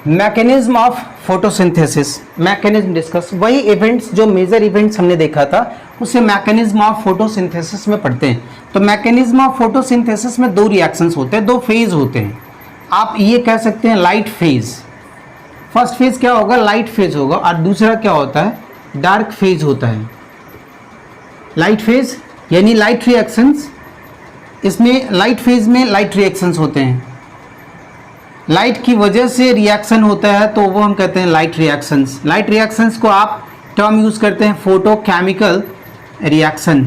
Mechanism of photosynthesis, mechanism discuss, वही events जो major events हमने देखा था उसे मैकेनिज्म ऑफ फोटोसिंथेसिस में पढ़ते हैं। तो मैकेनिज्म ऑफ फोटोसिंथेसिस में दो रिएक्शंस होते हैं, दो फेज होते हैं। आप ये कह सकते हैं लाइट फेज, फर्स्ट फेज क्या होगा, लाइट फेज होगा, और दूसरा क्या होता है, डार्क फेज होता है। लाइट फेज यानी लाइट रिएक्शंस, इसमें लाइट फेज में लाइट रिएक्शंस होते हैं, लाइट की वजह से रिएक्शन होता है तो वो हम कहते हैं लाइट रिएक्शंस। लाइट रिएक्शंस को आप टर्म यूज करते हैं फोटोकेमिकल रिएक्शन,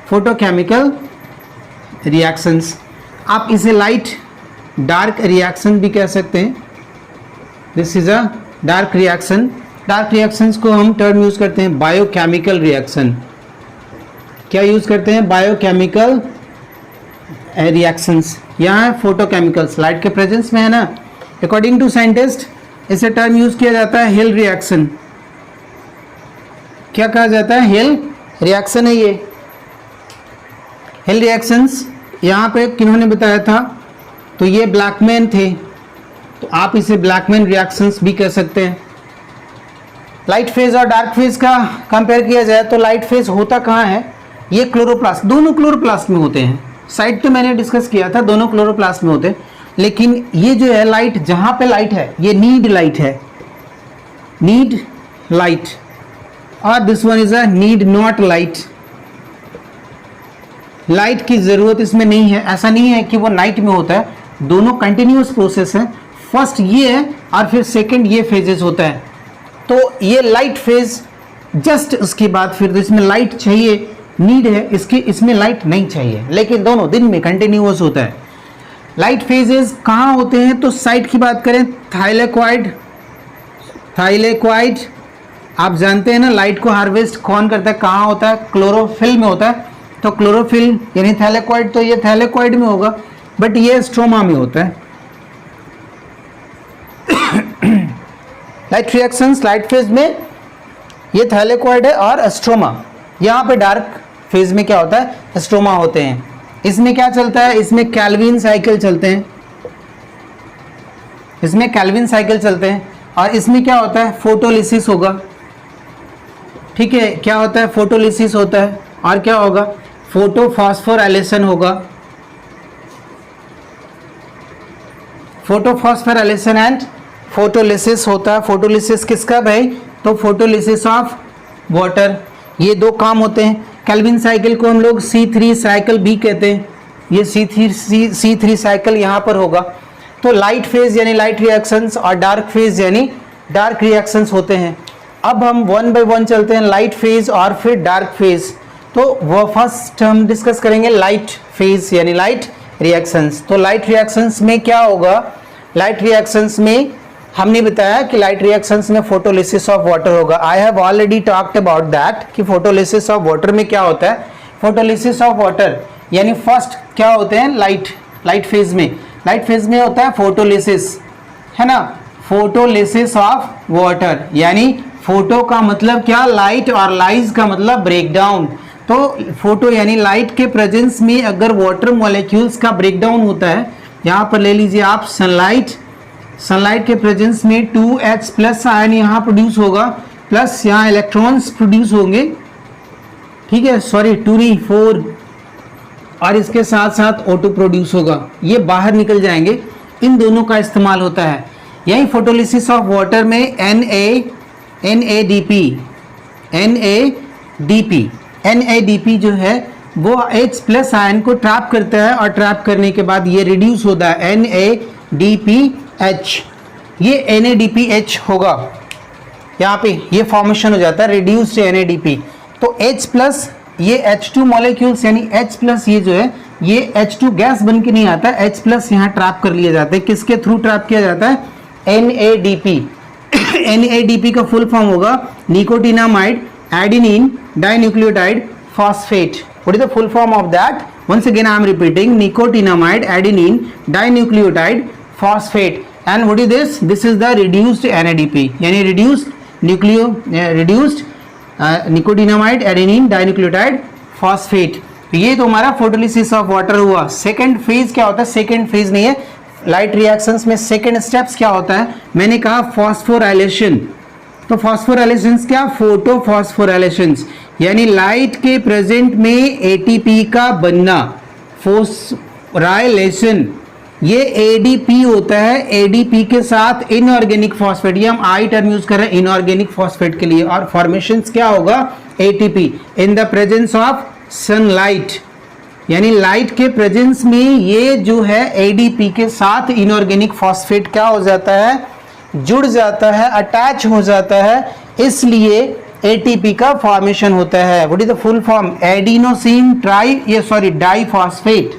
फोटोकेमिकल रिएक्शंस। आप इसे लाइट डार्क रिएक्शन भी कह सकते हैं, this is a dark reaction. Dark reactions को हम टर्म यूज करते हैं बायोकेमिकल रिएक्शन। क्या यूज करते हैं, बायोकेमिकल रिएक्शंस। यहाँ है फोटोकेमिकल्स, लाइट के प्रेजेंस में है ना। अकॉर्डिंग टू साइंटिस्ट इसे टर्म यूज किया जाता है हिल रिएक्शन। क्या कहा जाता है, हिल रिएक्शन है ये। हिल रिएक्शंस यहाँ पे किन्होंने बताया था, तो ये ब्लैकमैन थे, तो आप इसे ब्लैकमैन रिएक्शंस भी कह सकते हैं। लाइट फेज और डार्क फेज का कंपेयर किया जाए तो लाइट फेज होता कहाँ है, ये क्लोरोप्लास्ट, दोनों क्लोरोप्लास्ट में होते हैं। साइड तो मैंने डिस्कस किया था, दोनों क्लोरोप्लास्ट में होते हैं, लेकिन ये जो है लाइट, जहाँ पे लाइट है ये नीड लाइट है, नीड लाइट, और this one is a need not light. Light की ज़रूरत इसमें नहीं है, ऐसा नहीं है कि वो नाइट में होता है, दोनों कंटिन्यूस प्रोसेस है। फर्स्ट ये है और फिर सेकंड ये फेजेस होता है, तो ये लाइट फेज जस्ट उसके बाद फिर तो इसमें लाइट चाहिए, नीड है इसकी, इसमें लाइट नहीं चाहिए, लेकिन दोनों दिन में कंटिन्यूस होता है। लाइट फेजेस कहाँ होते हैं, तो साइट की बात करें, थाइलेक्वाइड, थाइलेक्वाइड आप जानते हैं ना, लाइट को हार्वेस्ट कौन करता है, कहाँ होता है, क्लोरोफिल में होता है। तो क्लोरोफिल यानी थैलेक्वाइड, तो ये थैलेक्वाइड में होगा, बट ये स्ट्रोमा में होता है। लाइट रिएक्शंस लाइट फेज में ये थैलेक्वाइड है और स्ट्रोमा। यहाँ पे डार्क फेज में क्या होता है, स्ट्रोमा होते हैं। इसमें क्या चलता है, इसमें कैल्विन साइकिल चलते हैं, इसमें कैल्विन साइकिल चलते हैं, और इसमें क्या होता है, फोटोलिसिस होगा। ठीक है, क्या होता है, फोटोलिसिस होता है, और क्या होगा, फोटोफॉस्फोराइलेशन होगा, फोटोफॉस्फोराइलेशन एंड फोटोलिसिस होता है। फोटोलिसिस किसका भाई, तो फोटोलिसिस ऑफ वाटर, ये दो काम होते हैं। कैल्विन साइकिल को हम लोग C3 साइकिल भी कहते हैं, ये C3 साइकिल यहाँ पर होगा। तो लाइट फेज यानी लाइट रिएक्शंस और डार्क फेज यानी डार्क रिएक्शंस होते हैं। अब हम वन बाय वन चलते हैं, लाइट फेज और फिर डार्क फेज। तो वो फर्स्ट हम डिस्कस करेंगे लाइट फेज यानी लाइट रिएक्शंस। तो लाइट रिएक्शंस में क्या होगा, लाइट रिएक्शंस में हमने बताया कि लाइट रिएक्शंस में फोटोलिसिस ऑफ वाटर होगा। I have already talked about that कि फोटोलिसिस ऑफ वाटर में क्या होता है, फोटोलिसिस ऑफ वाटर यानी फर्स्ट क्या होते हैं, लाइट फेज में, लाइट फेज में होता है फोटोलिसिस, है ना, फोटोलिसिस ऑफ वाटर, यानी फोटो का मतलब क्या, लाइट, और लाइज का मतलब ब्रेकडाउन। तो फोटो यानी लाइट के प्रेजेंस में अगर वाटर मॉलिक्यूल्स का ब्रेकडाउन होता है, यहाँ पर ले लीजिए आप सनलाइट, सनलाइट के प्रेजेंस में 2H प्लस आयन यहाँ प्रोड्यूस होगा, प्लस यहाँ इलेक्ट्रॉन्स प्रोड्यूस होंगे, ठीक है, सॉरी 2 नहीं 4, और इसके साथ साथ O2 प्रोड्यूस होगा, ये बाहर निकल जाएंगे। इन दोनों का इस्तेमाल होता है। यही फोटोलिसिस ऑफ वाटर में NADP जो है वो H प्लस आयन को ट्रैप करता है, और ट्रैप करने के बाद ये रिड्यूस होता है NADPH, ये NADPH होगा, यहाँ पे ये फॉर्मेशन हो जाता है रिड्यूस्ड NADP। तो H प्लस ये H2 मॉलिक्यूल्स यानी H प्लस ये जो है ये H2 गैस बन के नहीं आता, H प्लस यहाँ ट्रैप कर लिया जाता है। किसके थ्रू ट्रैप किया जाता है, NADP। NADP का फुल फॉर्म होगा nicotinamide adenine dinucleotide phosphate. What is the full form of that? Once again I am repeating, nicotinamide adenine dinucleotide phosphate. And what is this? This is the reduced NADP, यानी reduced nicotinamide adenine dinucleotide phosphate। ये तो हमारा photolysis of water हुआ। Second phase क्या होता है, second phase नहीं है, लाइट रिएक्शंस में सेकेंड स्टेप्स क्या होता है, मैंने कहा फॉस्फोराइलेशन। तो फॉस्फोराइलेशंस क्या, फोटो फॉस्फोराइलेशंस, यानी लाइट के प्रेजेंट में एटीपी का बनना, फोस्फोराइलेशन, ये एडीपी होता है। एडीपी के साथ इनऑर्गेनिक फॉस्फेट, ये हम आई टर्म यूज कर रहे हैं इनऑर्गेनिक फॉस्फेट के लिए, और फॉर्मेशंस क्या होगा, ATP in the presence of sunlight, यानी लाइट के प्रेजेंस में ये जो है एडीपी के साथ इनऑर्गेनिक फॉस्फेट क्या हो जाता है, जुड़ जाता है, अटैच हो जाता है, इसलिए एटीपी का फॉर्मेशन होता है। What is the full form, adenosine diphosphate,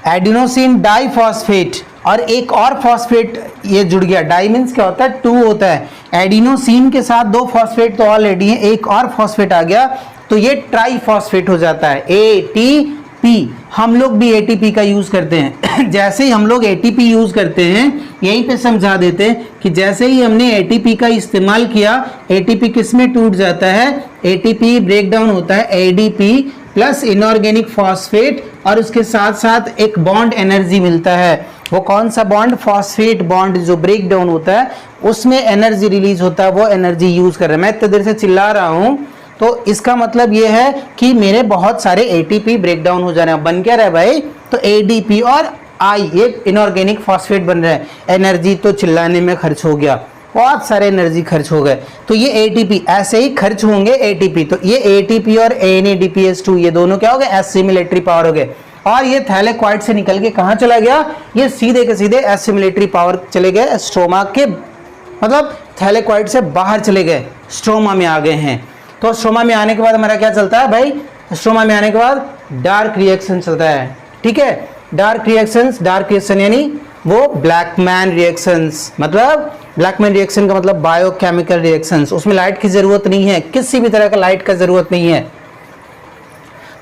adenosine diphosphate, और एक और फॉस्फेट ये जुड़ गया, डाई मीन्स क्या होता है, 2 होता है, एडिनोसिन के साथ 2 फॉस्फेट तो ऑलरेडी है, एक और फॉस्फेट आ गया तो ये ट्राइफॉस्फेट हो जाता है, एटीपी। हम लोग भी एटीपी का यूज करते हैं जैसे ही हम लोग एटीपी यूज करते हैं, यहीं पे समझा देते हैं कि जैसे ही हमने एटीपी का इस्तेमाल किया, एटीपी किस में टूट जाता है, एटीपी ब्रेक डाउन होता है एडीपी प्लस इनऑर्गेनिक फॉस्फेट, और उसके साथ साथ एक बॉन्ड एनर्जी मिलता है। वो कौन सा बॉन्ड, फॉस्फेट बॉन्ड जो ब्रेक डाउन होता है उसमें एनर्जी रिलीज होता है, वो एनर्जी यूज कर रहे हैं। मैं इतने देर से चिल्ला रहा हूं तो इसका मतलब ये है कि मेरे बहुत सारे एटीपी ब्रेक डाउन हो जा रहे हैं। बन क्या रहा है भाई, तो एडीपी और आई, ये इनऑर्गेनिक फॉस्फेट बन रहा है। एनर्जी तो चिल्लाने में खर्च हो गया, बहुत सारे एनर्जी खर्च हो गए, तो ये एटीपी ऐसे ही खर्च होंगे एटीपी। तो ये एटीपी और NADPH2 ये दोनों क्या हो गए, एसिमिलेटरी पावर हो गए, और ये थैलेक्वाइड से निकल के कहां चला गया, ये सीधे के सीधे एसिमिलेटरी पावर चले गए, स्ट्रोमा के मतलब थैलेक्वाइड से बाहर चले गए, स्ट्रोमा में आ गए हैं। तो स्ट्रोमा में आने के बाद हमारा क्या चलता है भाई, स्ट्रोमा में आने के बाद डार्क रिएक्शन चलता है, ठीक है। डार्क रिएक्शन यानी वो ब्लैकमैन रिएक्शंस, मतलब ब्लैकमैन रिएक्शन का मतलब बायोकेमिकल रिएक्शंस, उसमें लाइट की जरूरत नहीं है, किसी भी तरह का लाइट का जरूरत नहीं है।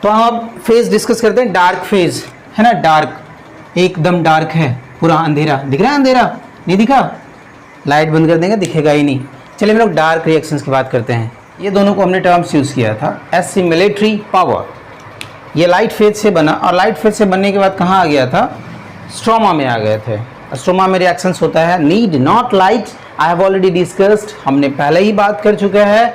तो हम अब फेज डिस्कस करते हैं, डार्क फेज है ना, डार्क एकदम डार्क है, पूरा अंधेरा, दिख रहा है, अंधेरा नहीं दिखा, लाइट बंद कर देंगे दिखेगा ही नहीं। चलिए हम लोग डार्क रिएक्शंस की बात करते हैं। ये दोनों को हमने टर्म्स यूज किया था, एसिमिलेटरी पावर, ये लाइट फेज से बना, और लाइट फेज से बनने के बाद कहाँ आ गया था, स्ट्रोमा में आ गए थे। स्ट्रोमा में रिएक्शंस होता है, need not light, I have already discussed, हमने पहले ही बात कर चुका है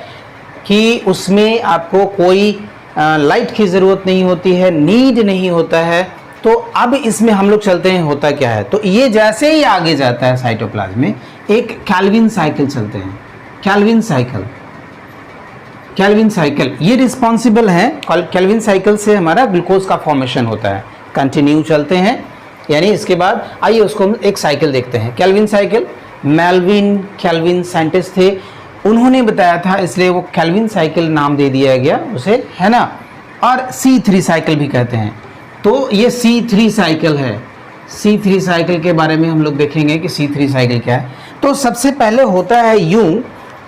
कि उसमें आपको कोई लाइट की ज़रूरत नहीं होती है, नीड नहीं होता है। तो अब इसमें हम लोग चलते हैं, होता क्या है, तो ये जैसे ही आगे जाता है साइटोप्लाज्म में, एक कैल्विन साइकिल चलते हैं, कैल्विन साइकिल ये रिस्पॉन्सिबल है, कैल्विन साइकिल से हमारा ग्लूकोज का फॉर्मेशन होता है। कंटिन्यू चलते हैं, यानी इसके बाद आइए उसको हम एक साइकिल देखते हैं, Calvin cycle. Melvin Calvin scientist थे, उन्होंने बताया था, इसलिए वो कैल्विन साइकिल नाम दे दिया गया उसे, है ना। और C3 साइकिल भी कहते हैं। तो ये C3 साइकिल है, C3 साइकिल के बारे में हम लोग देखेंगे कि C3 साइकिल क्या है। तो सबसे पहले होता है यूं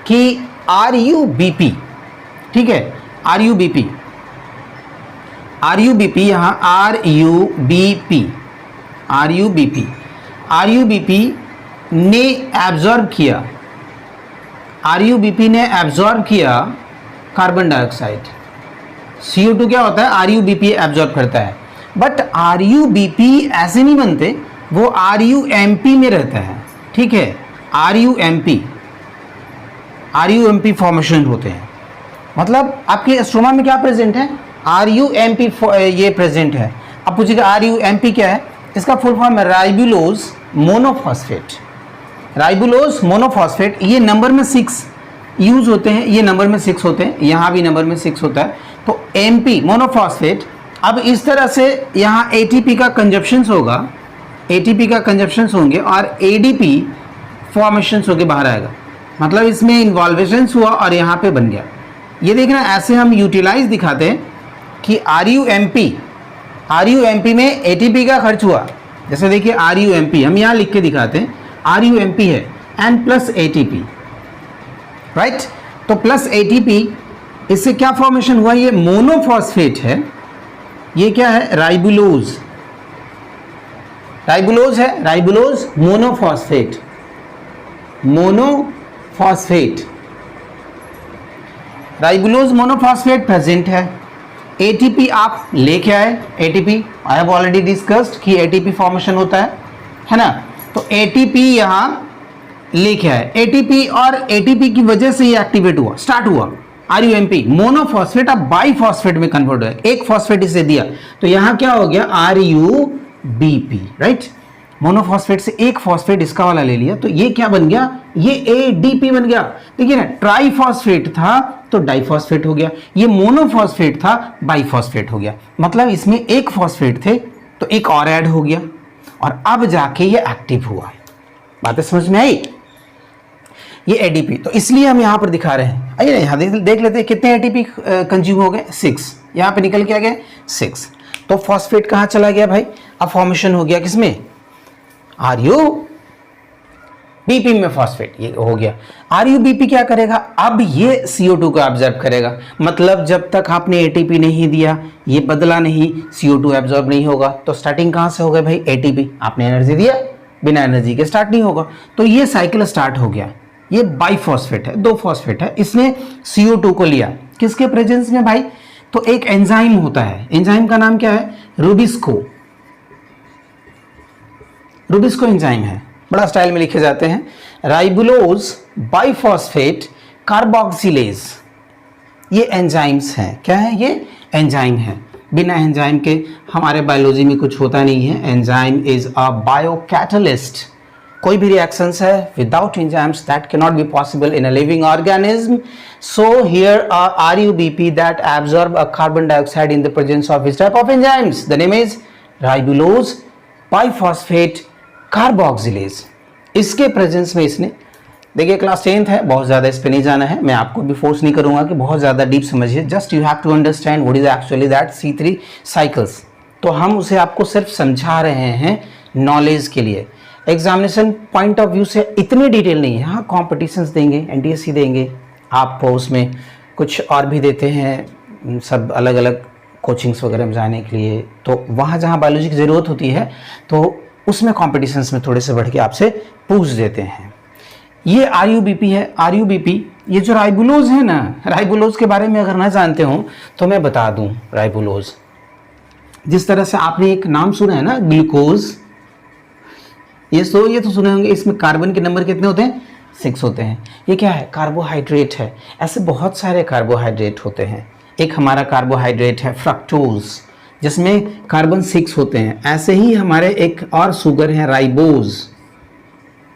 कि RUBP, ठीक है, RUBP यहाँ RUBP ने एब्जॉर्ब किया कार्बन डाइऑक्साइड। CO2 क्या होता है, RUBP एब्जॉर्ब करता है, बट RUBP ऐसे नहीं बनते, वो RUMP में रहता है, ठीक है, RUMP फॉर्मेशन होते हैं। मतलब आपके स्ट्रोमा में क्या प्रेजेंट है, RUMP ये प्रेजेंट है। अब पूछिएगा RUMP क्या है, इसका फुल फॉर्म है राइबुलोज मोनोफॉस्फेट। ये नंबर में 6 यूज होते हैं, ये नंबर में 6 होते हैं, यहाँ भी नंबर में 6 होता है। तो MP मोनोफॉस्फेट, अब इस तरह से यहाँ ATP का कंजप्शंस होगा, होंगे और ADP फॉर्मेशंस होके बाहर आएगा, मतलब इसमें इन्वॉल्वेशंस हुआ और यहाँ पे बन गया। ये देखना, ऐसे हम यूटिलाइज दिखाते हैं कि RUMP में ATP का खर्च हुआ, जैसे देखिए RUMP हम यहाँ लिख के दिखाते हैं, RUMP है N प्लस ATP, राइट। तो प्लस ATP, इससे क्या फॉर्मेशन हुआ, ये मोनोफॉस्फेट है, ये क्या है, राइबुलोज है, ribulose monophosphate ribulose monophosphate present है। एटीपी आप लेके आए, ATP I have already discussed कि एटीपी फॉर्मेशन होता है ना। तो एटीपी यहां लेके आए एटीपी, और एटीपी की वजह से ये एक्टिवेट हुआ, स्टार्ट हुआ आरयूएमपी, मोनोफॉस्फेट अब बाइफॉस्फेट में कन्वर्ट हुआ, एक फॉस्फेट इसे दिया तो यहां क्या हो गया आरयूबीपी, राइट। मोनोफॉस्फेट से एक फॉस्फेट इसका वाला ले लिया तो ये क्या बन गया, ये एडीपी बन गया। देखिए ना, ट्राइफॉस्फेट था तो डाइफॉस्फेट हो गया, ये मोनोफॉस्फेट था बाइफॉस्फेट हो गया। मतलब इसमें एक फॉस्फेट थे तो एक और ऐड हो गया और अब जाके ये एक्टिव हुआ। बातें समझ में आई? ये एडीपी, तो इसलिए हम यहां पर दिखा रहे हैं। आइए यहां देख लेते हैं कितने एटीपी कंज्यूम हो गए, 6। यहां पे निकल के आ गए 6। तो फॉस्फेट कहां चला गया भाई, अब फॉर्मेशन हो गया किसमें, आरयूबीपी में फॉस्फेट ये हो गया। आरयूबीपी क्या करेगा, अब ये CO2 को ऑब्जर्व करेगा। मतलब जब तक आपने एटीपी नहीं दिया, ये बदला नहीं, CO2 एब्जॉर्ब नहीं होगा। तो स्टार्टिंग कहां से हो गया भाई, एटीपी, आपने एनर्जी दिया, बिना एनर्जी के स्टार्ट नहीं होगा। तो ये साइकिल स्टार्ट हो गया। ये बाइफॉस्फेट है, 2 फॉस्फेट है, इसने CO2 को लिया किसके प्रेजेंस में भाई, तो एक एंजाइम होता है, एंजाइम का नाम क्या है, रूबिस्को। रूबिस्को एंजाइम है, बड़ा स्टाइल में लिखे जाते हैं, राइबुलोज बाइफॉस्फेट कार्बोक्सिलेज। ये एंजाइम्स हैं, क्या है, ये एंजाइम है। बिना एंजाइम के हमारे बायोलॉजी में कुछ होता नहीं है। Enzyme is a biocatalyst. कोई भी रिएक्शंस है without enzymes that can not be possible in a living organism. So here RUBP that absorb a carbon dioxide in the presence of this type of enzymes, the name is ribulose biphosphate carboxylase. इसके presence में इसने, देखिए class 10th है, बहुत ज़्यादा इस पे नहीं जाना है, मैं आपको भी फोर्स नहीं करूंगा कि बहुत ज़्यादा डीप समझिए। Just you have to understand what is actually that C3 cycles. तो हम उसे आपको सिर्फ समझा रहे हैं नॉलेज के लिए। एग्जामिनेशन पॉइंट ऑफ व्यू से इतनी डिटेल नहीं है। हाँ, कॉम्पिटिशन्स देंगे, NTSC देंगे, आपको उसमें कुछ और भी देते हैं, सब अलग अलग कोचिंग्स वगैरह में जाने के लिए। तो वहाँ जहाँ बायोलॉजी की ज़रूरत होती है तो उसमें कॉम्पिटिशन्स में थोड़े से बढ़ के आपसे पूछ देते हैं। ये RUBP है। RUBP, ये जो राइबुलोज है ना, राइबुलोज के बारे में अगर ना जानते हो तो मैं बता दूं। राइबुलोज, जिस तरह से आपने एक नाम सुना है ना, ग्लूकोज, ये तो सुने होंगे। इसमें कार्बन के नंबर कितने होते हैं, 6 होते हैं। ये क्या है, कार्बोहाइड्रेट है। ऐसे बहुत सारे कार्बोहाइड्रेट होते हैं। एक हमारा कार्बोहाइड्रेट है फ्रक्टोज, जिसमें कार्बन 6 होते हैं। ऐसे ही हमारे एक और शुगर है राइबोज,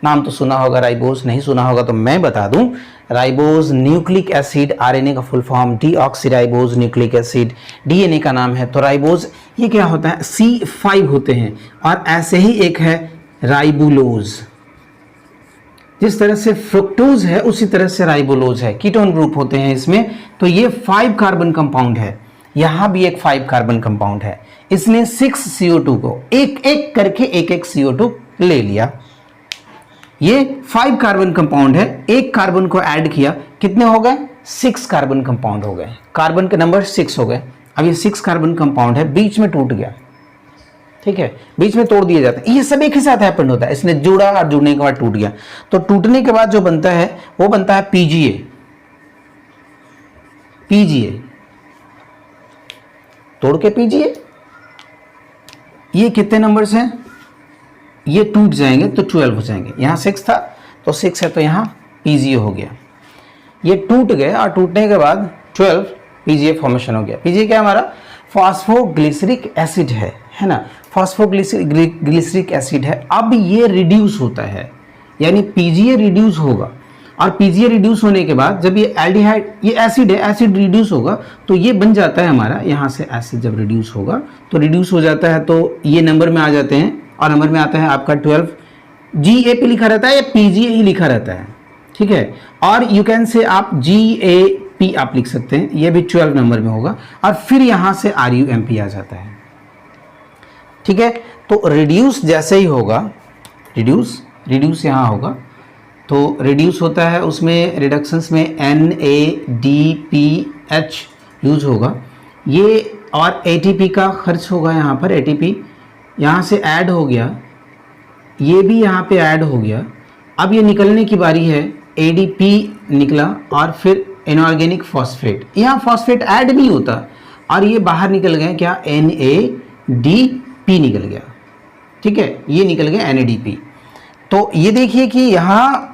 नाम तो सुना होगा, राइबोज नहीं सुना होगा तो मैं बता दूं। राइबोज न्यूक्लिक एसिड, RNA का full form deoxyribose nucleic acid, DNA का नाम है। तो राइबोज ये क्या होता है, C5 होते हैं। और ऐसे ही एक है राइबुलोज, जिस तरह से फ्रुक्टोज है उसी तरह से राइबुलोज है, कीटोन ग्रुप होते हैं इसमें। तो ये 5 कार्बन कंपाउंड है, यहां भी एक 5 कार्बन कंपाउंड है। इसने 6 CO2 को एक एक करके एक CO2 ले लिया। ये 5 कार्बन कंपाउंड है, एक कार्बन को ऐड किया, कितने हो गए, 6 कार्बन कंपाउंड हो गए। कार्बन के नंबर 6 हो गए। अब ये 6 कार्बन कंपाउंड है, बीच में टूट गया, ठीक है, बीच में तोड़ दिए जाते हैं। ये सब एक ही साथ हैपन होता है। इसने जुड़ा और जुड़ने के बाद टूट गया। तो टूटने के बाद जो बनता है वो बनता है PGA। तोड़ के PGA। ये कितने नंबर्स हैं, ये टूट जाएंगे तो 12 हो जाएंगे। यहाँ 6 था तो 6 है तो यहाँ PGA हो गया। ये टूट गए और टूटने के बाद 12 PGA फॉर्मेशन हो गया। PGA क्या है हमारा, फॉस्फोग्लिसरिक एसिड है ना, फॉस्फोग्लिसरिक एसिड है। अब ये रिड्यूस होता है, यानी PGA रिड्यूस होगा। और PGA रिड्यूस होने के बाद जब ये एल्डिहाइड, ये एसिड है, एसिड रिड्यूस होगा तो ये बन जाता है हमारा, यहाँ से एसिड जब रिड्यूस होगा तो रिड्यूस हो जाता है तो ये नंबर में आ जाते हैं। और नंबर में आता है आपका 12। GA पे लिखा रहता है या PGA ही लिखा रहता है, ठीक है। और यू कैन से आप GAP आप लिख सकते हैं, ये भी 12 नंबर में होगा। और फिर यहाँ से RUMP आ जाता है, ठीक है। तो रिड्यूस जैसे ही होगा, रिड्यूस यहाँ होगा तो रिड्यूस होता है, उसमें रिडक्शंस में NADPH यूज होगा ये। और ATP का खर्च होगा यहाँ पर। ATP यहाँ से ऐड हो गया, ये भी यहाँ पे ऐड हो गया। अब ये निकलने की बारी है, ADP निकला और फिर इनऑर्गेनिक फॉस्फेट। यहाँ फॉस्फेट ऐड नहीं होता और ये बाहर निकल गए क्या, NADP निकल गया, ठीक है, ये निकल गया NADP। तो ये देखिए कि यहाँ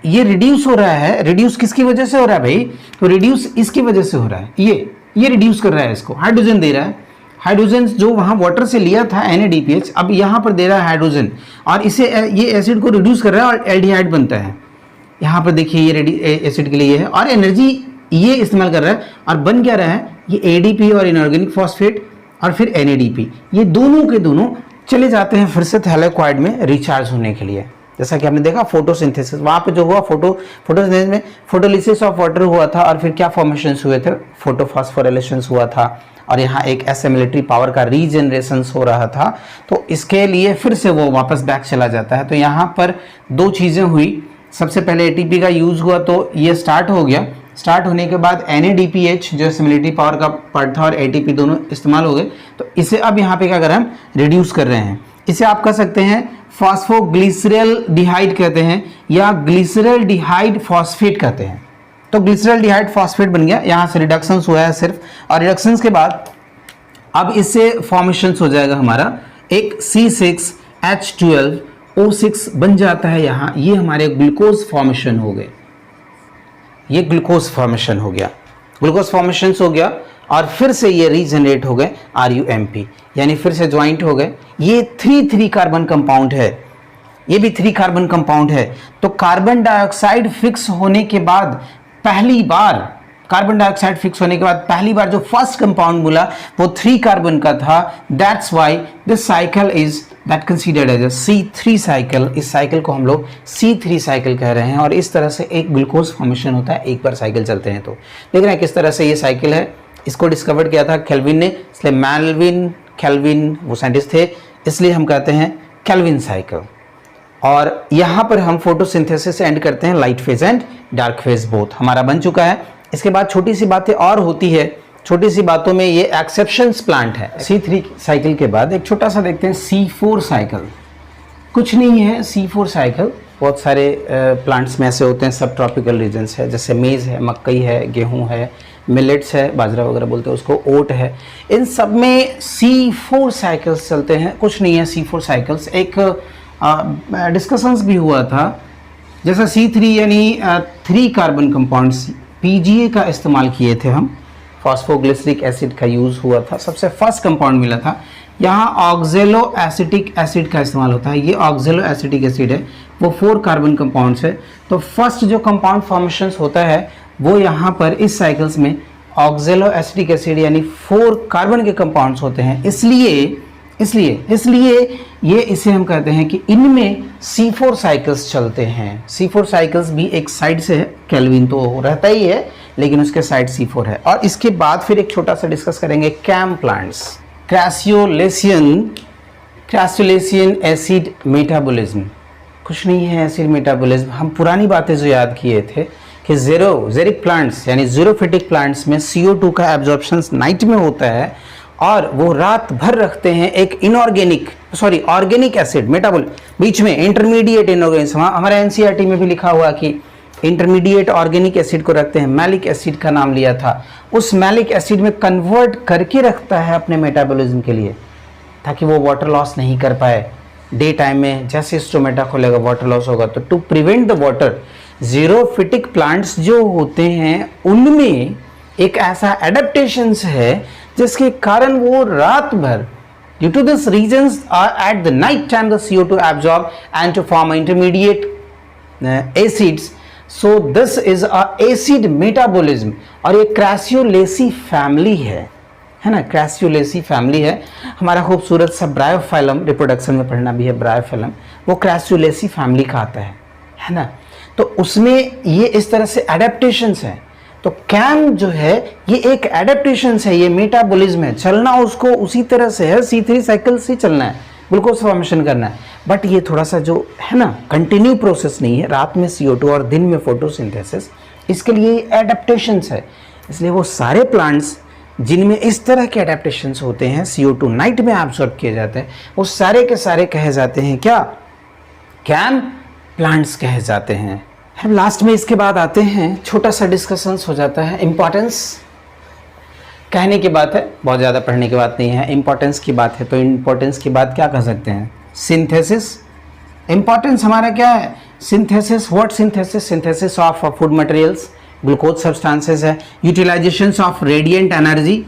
ये रिड्यूस हो रहा है, रिड्यूस किसकी वजह से हो रहा है भाई, तो रिड्यूस इसकी वजह से हो रहा है, ये रिड्यूस कर रहा है, इसको हाइड्रोजन दे रहा है, हाइड्रोजन जो वहाँ वाटर से लिया था NADPH, अब यहाँ पर दे रहा है हाइड्रोजन, और इसे ये एसिड को रिड्यूस कर रहा है और एल्डिहाइड बनता है। यहाँ पर देखिए ये एसिड के लिए है और एनर्जी ये इस्तेमाल कर रहा है, और बन क्या रहा है, ये ADP और इनऑर्गेनिक फॉस्फेट और फिर NADP, ये दोनों के दोनों चले जाते हैं फिर से थैलेक्वाइड में रिचार्ज होने के लिए। जैसा कि आपने देखा फोटोसिंथेसिस, वहाँ पे जो हुआ फोटोसिंथेसिस में फोटोलिसिस ऑफ वाटर हुआ था, और फिर क्या फॉर्मेशंस हुए थे, फोटोफॉस्फोराइलेशंस हुआ था, और यहाँ एक एसिमिलेटरी पावर का रीजनरेशन हो रहा था। तो इसके लिए फिर से वो वापस बैक चला जाता है। तो यहाँ पर दो चीज़ें हुई, सबसे पहले ATP का यूज़ हुआ तो ये स्टार्ट हो गया, स्टार्ट होने के बाद NADPH जो एसिमिलेटरी पावर का पार्ट था और ATP दोनों इस्तेमाल हो गए। तो इसे अब यहाँ पे क्या कर रहे हैं, हम रिड्यूस कर रहे हैं। इसे आप कह सकते हैं फॉस्फोग्लिसरैल्डिहाइड कहते हैं, या ग्लिसरैल्डिहाइड फॉस्फेट कहते हैं। तो ग्लिसरैल्डिहाइड फॉस्फेट बन गया, यहाँ से रिडक्शन हुआ है सिर्फ, और रिडक्शन के बाद अब इससे फॉर्मेशन हो जाएगा हमारा एक C6H12O6 बन जाता है यहाँ, ये हमारे ग्लूकोज फॉर्मेशन हो गए, ये ग्लूकोज फॉर्मेशन हो गया, ग्लूकोज फॉर्मेशन हो गया, और फिर से ये रीजनरेट हो गए RUMP, यानी फिर से ज्वाइंट हो गए। ये 3 कार्बन कंपाउंड है, ये भी 3 कार्बन कंपाउंड है। तो कार्बन डाइऑक्साइड फिक्स होने के बाद पहली बार, कार्बन डाइऑक्साइड फिक्स होने के बाद पहली बार जो फर्स्ट कंपाउंड मिला वो 3 कार्बन का था। That's why this cycle is that considered as C3 cycle. इस साइकिल को हम लोग C3 साइकिल कह रहे हैं, और इस तरह से एक ग्लूकोज फॉर्मेशन होता है एक बार साइकिल चलते हैं। तो देख रहे हैं किस तरह से ये साइकिल है। इसको डिस्कवर किया था केल्विन ने, इसलिए मेल्विन केल्विन वो साइंटिस्ट थे, इसलिए हम कहते हैं केल्विन साइकिल। और यहाँ पर हम फोटोसिंथेसिस एंड करते हैं light phase and dark phase both, हमारा बन चुका है। इसके बाद छोटी सी बातें और होती है, छोटी सी बातों में ये एक्सेप्शंस प्लांट है। C3 साइकिल के बाद एक छोटा सा देखते हैं C4 साइकिल। कुछ नहीं है C4 साइकिल, बहुत सारे प्लांट्स में ऐसे होते हैं, सब ट्रॉपिकल रीजन्स है, जैसे मेज़ है, मकई है, गेहूं है, मिलेट्स है, बाजरा वगैरह बोलते हैं उसको, ओट है, इन सब में C4 साइकिल्स चलते हैं। कुछ नहीं है C4 साइकिल्स, एक डिस्कशंस भी हुआ था, जैसा C3 यानी 3 कार्बन कंपाउंड्स PGA का इस्तेमाल किए थे हम, फॉस्फोग्लिसरिक एसिड का यूज़ हुआ था, सबसे फर्स्ट कंपाउंड मिला था। यहाँ ऑक्जेलो एसिटिक एसिड का इस्तेमाल होता है, ये ऑक्जेलो एसिटिक एसिड है, वो 4 कार्बन कंपाउंड्स है। तो फर्स्ट जो कंपाउंड फॉर्मेशंस होता है वो यहाँ पर इस साइकिल्स में ऑक्जेलो एसिटिक एसिड यानी 4 कार्बन के कंपाउंड्स होते हैं। इसलिए ये इसे हम कहते हैं कि इनमें C4 साइकिल्स चलते हैं। C4 साइकिल्स भी एक साइड से है, केल्विन तो रहता ही है लेकिन उसके साइड C4 है। और इसके बाद फिर एक छोटा सा डिस्कस करेंगे कैम प्लांट्स, क्रैसुलेशियन एसिड मेटाबॉलिज्म। कुछ नहीं है एसिड मेटाबॉलिज्म, हम पुरानी बातें जो याद किए थे कि जेरिक प्लांट्स यानी जीरोफिटिक प्लांट्स में CO2 का एब्जॉर्प्शन नाइट में होता है और वो रात भर रखते हैं एक ऑर्गेनिक एसिड मेटाबॉल बीच में, इंटरमीडिएट इनऑर्गेनिक। हमारे NCERT में भी लिखा हुआ कि इंटरमीडिएट ऑर्गेनिक एसिड को रखते हैं, मैलिक एसिड का नाम लिया था। उस मैलिक एसिड में कन्वर्ट करके रखता है अपने मेटाबॉलिज्म के लिए, ताकि वो वाटर लॉस नहीं कर पाए। डे टाइम में जैसे स्टोमेटा खोलेगा वाटर लॉस होगा, तो to prevent the water, xerophytic plants जो होते हैं उनमें एक ऐसा एडेप्टेशंस है जिसके कारण वो रात भर, due to this reasons at the night time the CO2 absorb and to form intermediate acids, so this is a acid metabolism। और ये क्रैसियोलेसी फैमिली है ना, क्रैसियोलेसी फैमिली है। हमारा खूबसूरत सा ब्रायोफाइलम, रिप्रोडक्शन में पढ़ना भी है ब्रायोफाइलम, वो क्रैसियोलेसी फैमिली का आता है ना। तो उसमें ये इस तरह से एडेप्टेशंस है। तो कैम जो है ये एक एडेप्टेशन है, ये मेटाबॉलिज्म है, चलना उसको उसी तरह से है, C3 साइकिल से चलना है, ग्लूकोज फॉर्मेशन करना है। बट ये थोड़ा सा जो है ना कंटिन्यू प्रोसेस नहीं है, रात में CO2 और दिन में फोटोसिंथेसिस, इसके लिए एडेप्टेशंस है। इसलिए वो सारे प्लांट्स जिनमें इस तरह के एडेप्टेशंस होते हैं, CO2 नाइट में एब्सॉर्ब किए जाते हैं, वो सारे के सारे कहे जाते हैं क्या, कैम प्लांट्स कहे जाते हैं। लास्ट में इसके बाद आते हैं, छोटा सा डिस्कशंस हो जाता है, कहने की बात है, बहुत ज़्यादा पढ़ने की बात नहीं है, इंपॉर्टेंस की बात है। तो इंपॉर्टेंस की बात क्या कह सकते हैं? सिंथेसिस। इंपॉर्टेंस हमारा क्या है? Synthesis. What synthesis? Synthesis of food materials, glucose substances है। यूटिलाइजेशन ऑफ रेडिएंट एनर्जी,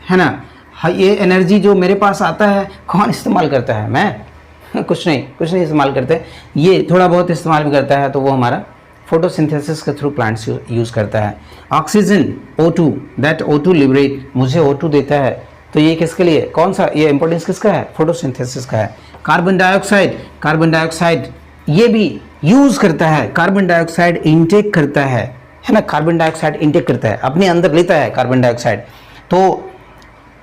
है ना। ये एनर्जी जो मेरे पास आता है कौन इस्तेमाल करता है? मैं कुछ नहीं इस्तेमाल करते, ये थोड़ा बहुत इस्तेमाल भी करता है, तो वो हमारा फोटोसिंथेसिस के थ्रू प्लांट्स यूज़ करता है। Oxygen O2, that O2 liberate, मुझे O2 देता है, तो ये किसके लिए, कौन सा, ये इंपॉर्टेंस किसका है? फोटोसिंथेसिस का है। कार्बन डाइऑक्साइड ये भी यूज़ करता है, कार्बन डाइऑक्साइड इंटेक करता है ना, कार्बन डाइऑक्साइड इंटेक करता है, अपने अंदर लेता है कार्बन डाइऑक्साइड, तो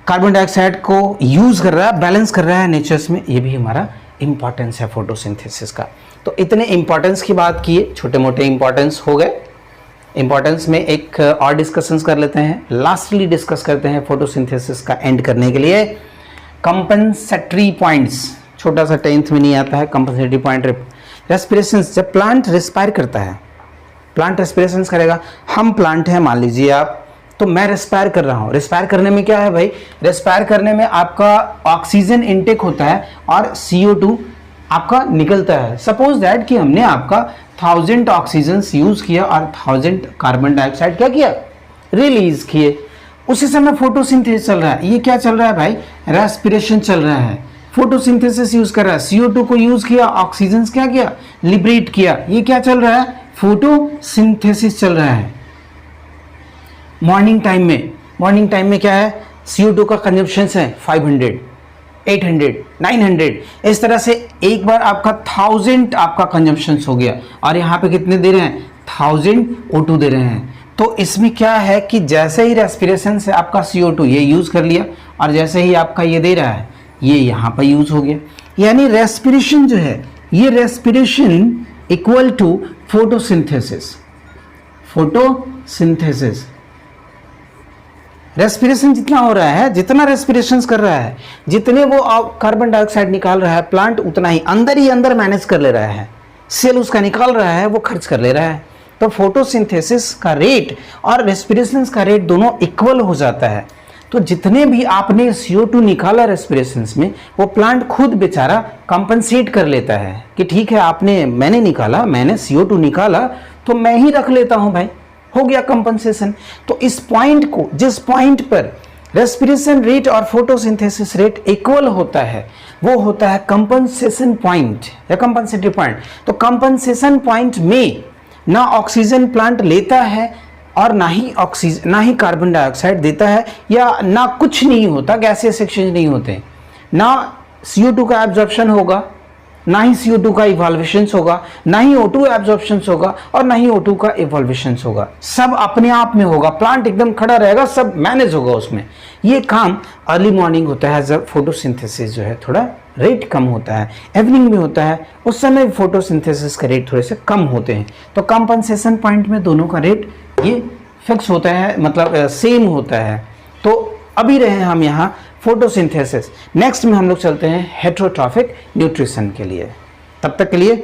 कार्बन डाइऑक्साइड को यूज़ कर रहा है, बैलेंस कर रहा है नेचर्स में, ये भी हमारा इंपॉर्टेंस है फोटोसिंथेसिस का। तो इतने इंपॉर्टेंस की बात किए, छोटे मोटे इंपॉर्टेंस हो गए। इंपॉर्टेंस में एक और डिस्कशंस कर लेते हैं, लास्टली डिस्कस करते हैं फोटोसिंथेसिस का एंड करने के लिए। कंपनसेटरी पॉइंट्स, छोटा सा 10th में नहीं आता है कंपनसेटरी पॉइंट। रेस्पिरेशन, जब प्लांट रेस्पायर करता है, प्लांट रेस्पिरेशन करेगा, हम प्लांट हैं मान लीजिए आप, तो मैं रेस्पायर कर रहा हूँ। रेस्पायर करने में क्या है भाई? रेस्पायर करने में आपका ऑक्सीजन इनटेक होता है और CO2 आपका निकलता है। सपोज दैट कि हमने आपका 1000 ऑक्सीजन यूज किया और 1000 कार्बन डाइऑक्साइड क्या किया? रिलीज किए। उसी समय फोटोसिंथेसिस चल रहा है। ये क्या चल रहा है भाई? रेस्पिरेशन चल रहा है, फोटोसिंथेसिस यूज कर रहा है। CO2 को यूज किया, ऑक्सीजन क्या किया? लिबरेट किया। ये क्या चल रहा है? फोटोसिंथेसिस चल रहा है। मॉर्निंग टाइम में क्या है? CO2 का कंजप्शन है 500, 800, 900, इस तरह से एक बार आपका 1000 आपका कंजप्शन हो गया, और यहाँ पे कितने दे रहे हैं? 1000 O2 दे रहे हैं। तो इसमें क्या है कि जैसे ही रेस्पिरेशन से आपका CO2 ये यूज़ कर लिया, और जैसे ही आपका ये दे रहा है, ये यहाँ पर यूज़ हो गया। यानी रेस्पिरेशन जो है, ये respiration equal to photosynthesis. Respiration जितना हो रहा है, जितना रेस्पिरेशन कर रहा है, जितने वो कार्बन डाइऑक्साइड निकाल रहा है प्लांट, उतना ही अंदर मैनेज कर ले रहा है। सेल उसका निकाल रहा है, वो खर्च कर ले रहा है। तो फोटोसिंथेसिस का रेट और रेस्पिरेशन का रेट दोनों इक्वल हो जाता है। तो जितने भी आपने CO2 निकाला रेस्पिरेशन में, वो प्लांट खुद बेचारा कंपनसेट कर लेता है कि ठीक है, मैंने CO2 निकाला, तो मैं ही रख लेता हूं भाई, हो गया कंपनसेशन। तो इस पॉइंट को, जिस पॉइंट पर रेस्पिरेशन रेट और फोटोसिंथेसिस रेट इक्वल होता है, वो होता है कंपनसेशन पॉइंट या कंपनसेटरी पॉइंट। तो कंपनसेशन पॉइंट में ना ऑक्सीजन प्लांट लेता है और ना ही कार्बन डाइऑक्साइड देता है, या ना कुछ नहीं होता, गैसेस एक्सचेंज नहीं होते, ना CO2 का एब्जॉर्प्शन होगा, ना ही CO2 का इवॉल्वेशन होगा, ना ही O2 एब्जॉर्प्शन होगा, और ना ही O2 का इवॉल्वेशन होगा। सब अपने आप में होगा, प्लांट एकदम खड़ा रहेगा, सब मैनेज होगा उसमें। ये काम अर्ली मॉर्निंग होता है, जब फोटोसिंथेसिस जो है थोड़ा रेट कम होता है। इवनिंग में होता है, उस समय फोटोसिंथेसिस का रेट थोड़े से कम होते हैं। तो कंपनसेशन पॉइंट में दोनों का रेट ये फिक्स होता है, मतलब सेम होता है। तो अभी रहे हम यहाँ फोटोसिंथेसिस। नेक्स्ट में हम लोग चलते हैं हेटेरोट्रॉफिक न्यूट्रिशन के लिए। तब तक के लिए